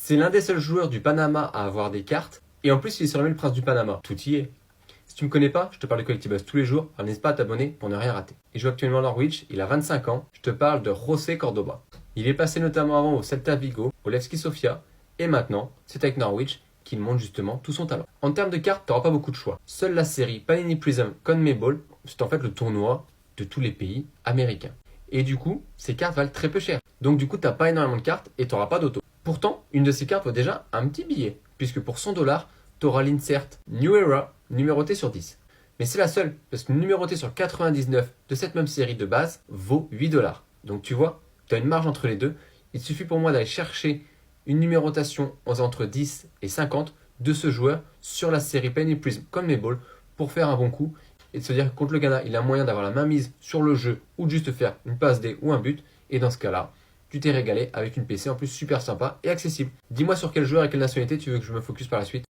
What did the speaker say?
C'est l'un des seuls joueurs du Panama à avoir des cartes, et en plus il est surnommé le prince du Panama. Tout y est. Si tu me connais pas, je te parle de Collectibles tous les jours, alors n'hésite pas à t'abonner pour ne rien rater. Il joue actuellement à Norwich, il a 25 ans, je te parle de José Cordoba. Il est passé notamment avant au Celta Vigo, au Levski Sofia, et maintenant, c'est avec Norwich qu'il montre justement tout son talent. En termes de cartes, t'auras pas beaucoup de choix. Seule la série Panini Prism CONMEBOL, c'est en fait le tournoi de tous les pays américains. Et du coup, ces cartes valent très peu cher. Donc du coup, t'as pas énormément de cartes et t'auras pas d'auto. Pourtant, une de ces cartes vaut déjà un petit billet, puisque pour 100$, t'auras l'insert New Era numéroté sur 10. Mais c'est la seule, parce que numéroté sur 99 de cette même série de base vaut 8$. Donc tu vois, tu as une marge entre les deux. Il suffit pour moi d'aller chercher une numérotation entre 10 et 50 de ce joueur sur la série Penny Prism CONMEBOL pour faire un bon coup et de se dire que contre le Ghana, il a moyen d'avoir la main mise sur le jeu ou de juste faire une passe D ou un but. Et dans ce cas-là, tu t'es régalé avec une PC en plus super sympa et accessible. Dis-moi sur quel joueur et quelle nationalité tu veux que je me focus par la suite.